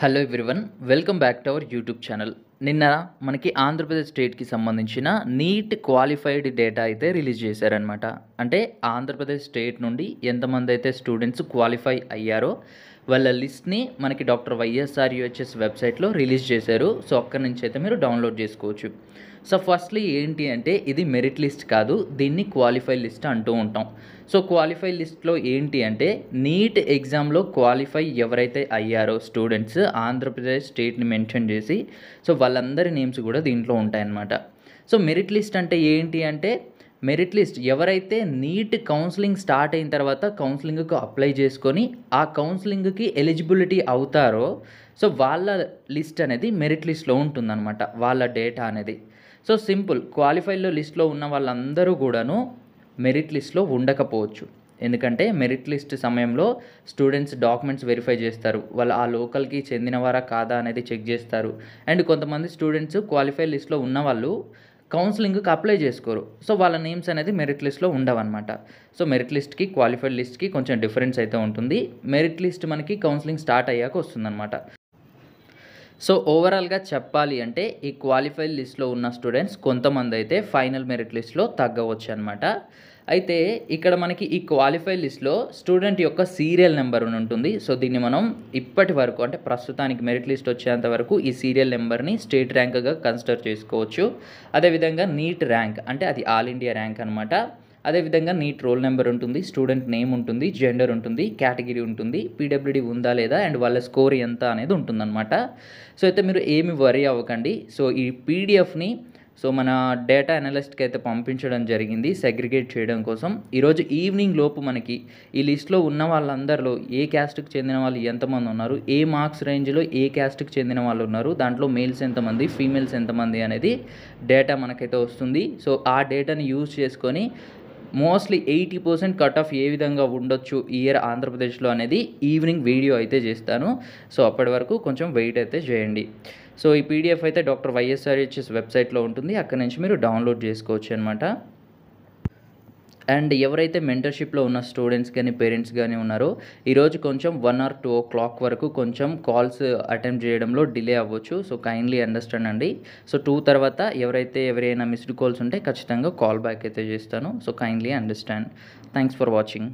Hello everyone, welcome back to our YouTube channel. నిన్న మనకి ఆంధ్రప్రదేశ్ స్టేట్కి సంబంధించిన నీట్ క్వాలిఫైడ్ డేటా అయితే రిలీజ్ చేశారనమాట. అంటే ఆంధ్రప్రదేశ్ స్టేట్ నుండి ఎంతమంది అయితే స్టూడెంట్స్ క్వాలిఫై అయ్యారో వాళ్ళ లిస్ట్ని మనకి డాక్టర్ వైఎస్ఆర్ యూహెచ్ఎస్ వెబ్సైట్లో రిలీజ్ చేశారు. సో అక్కడి నుంచి అయితే మీరు డౌన్లోడ్ చేసుకోవచ్చు. సో ఫస్ట్లీ ఏంటి అంటే ఇది మెరిట్ లిస్ట్ కాదు, దీన్ని క్వాలిఫై లిస్ట్ అంటూ ఉంటాం. సో క్వాలిఫై లిస్ట్లో ఏంటి అంటే నీట్ ఎగ్జామ్లో క్వాలిఫై ఎవరైతే అయ్యారో స్టూడెంట్స్ ఆంధ్రప్రదేశ్ స్టేట్ని మెన్షన్ చేసి సో వాళ్ళందరి నేమ్స్ కూడా దీంట్లో ఉంటాయన్నమాట. సో మెరిట్ లిస్ట్ అంటే ఏంటి అంటే మెరిట్ లిస్ట్ ఎవరైతే నీట్ కౌన్సిలింగ్ స్టార్ట్ అయిన తర్వాత కౌన్సిలింగ్కు అప్లై చేసుకొని ఆ కౌన్సిలింగ్కి ఎలిజిబిలిటీ అవుతారో సో వాళ్ళ లిస్ట్ అనేది మెరిట్ లిస్ట్లో ఉంటుందన్నమాట, వాళ్ళ డేటా అనేది. సో సింపుల్, క్వాలిఫైలో లిస్ట్లో ఉన్న వాళ్ళందరూ కూడాను మెరిట్ లిస్ట్లో ఉండకపోవచ్చు. ఎందుకంటే మెరిట్ లిస్ట్ సమయంలో స్టూడెంట్స్ డాక్యుమెంట్స్ వెరిఫై చేస్తారు, వాళ్ళు ఆ లోకల్కి చెందినవారా కాదా అనేది చెక్ చేస్తారు. అండ్ కొంతమంది స్టూడెంట్స్ క్వాలిఫై లిస్ట్లో ఉన్న వాళ్ళు కౌన్సిలింగ్కి అప్లై చేసుకోరు, సో వాళ్ళ నేమ్స్ అనేది మెరిట్ లిస్ట్లో ఉండవన్నమాట. సో మెరిట్ లిస్ట్కి క్వాలిఫైడ్ లిస్ట్కి కొంచెం డిఫరెన్స్ అయితే ఉంటుంది. మెరిట్ లిస్ట్ మనకి కౌన్సిలింగ్ స్టార్ట్ అయ్యాక వస్తుందన్నమాట. సో ఓవరాల్గా చెప్పాలి అంటే ఈ క్వాలిఫైడ్ లిస్ట్లో ఉన్న స్టూడెంట్స్ కొంతమంది అయితే ఫైనల్ మెరిట్ లిస్ట్లో తగ్గవచ్చు అనమాట. అయితే ఇక్కడ మనకి ఈ క్వాలిఫైడ్ లిస్ట్లో స్టూడెంట్ యొక్క సీరియల్ నెంబర్ అని ఉంటుంది. సో దీన్ని మనం ఇప్పటి వరకు అంటే ప్రస్తుతానికి మెరిట్ లిస్ట్ వచ్చేంత వరకు ఈ సీరియల్ నెంబర్ని స్టేట్ ర్యాంక్గా కన్సిడర్ చేసుకోవచ్చు. అదేవిధంగా నీట్ ర్యాంక్ అంటే అది ఆల్ ఇండియా ర్యాంక్ అనమాట. అదేవిధంగా నీట్ రోల్ నెంబర్ ఉంటుంది, స్టూడెంట్ నేమ్ ఉంటుంది, జెండర్ ఉంటుంది, కేటగిరీ ఉంటుంది, పీడబ్ల్యూడీ ఉందా లేదా అండ్ వాళ్ళ స్కోర్ ఎంత అనేది ఉంటుందన్నమాట. సో అయితే మీరు ఏమి వరీ అవ్వకండి. సో ఈ పీడిఎఫ్ని సో మన డేటా అనలిస్ట్కి అయితే పంపించడం జరిగింది సెగ్రిగేట్ చేయడం కోసం. ఈరోజు ఈవినింగ్ లోపు మనకి ఈ లిస్ట్లో ఉన్న వాళ్ళందరిలో ఏ క్యాస్ట్కి చెందిన వాళ్ళు ఎంతమంది ఉన్నారు, ఏ మార్క్స్ రేంజ్లో ఏ క్యాస్ట్కి చెందిన వాళ్ళు ఉన్నారు, దాంట్లో మేల్స్ ఎంతమంది ఫీమేల్స్ ఎంతమంది అనేది డేటా మనకైతే వస్తుంది. సో ఆ డేటాని యూజ్ చేసుకొని మోస్ట్లీ 80% కట్ ఆఫ్ ఏ విధంగా ఉండొచ్చు ఈ ఇయర్ ఆంధ్రప్రదేశ్లో అనేది ఈవినింగ్ వీడియో అయితే చేస్తాను. సో అప్పటి వరకు కొంచెం వెయిట్ అయితే చేయండి. సో ఈ పీడిఎఫ్ అయితే డాక్టర్ వైఎస్ఆర్హెచ్ఎస్ వెబ్సైట్లో ఉంటుంది, అక్కడి నుంచి మీరు డౌన్లోడ్ చేసుకోవచ్చు అనమాట. అండ్ ఎవరైతే మెంటర్షిప్లో ఉన్న స్టూడెంట్స్ కానీ పేరెంట్స్ కానీ ఉన్నారో ఈరోజు కొంచెం 1 or 2 o'clock వరకు కొంచెం కాల్స్ అటెంప్ట్ చేయడంలో డిలే అవ్వచ్చు. సో కైండ్లీ అండర్స్టాండ్ అండి. సో 2 తర్వాత ఎవరైనా మిస్డ్ కాల్స్ ఉంటే ఖచ్చితంగా కాల్ బ్యాక్ అయితే చేస్తాను. So kindly understand. Thanks for watching.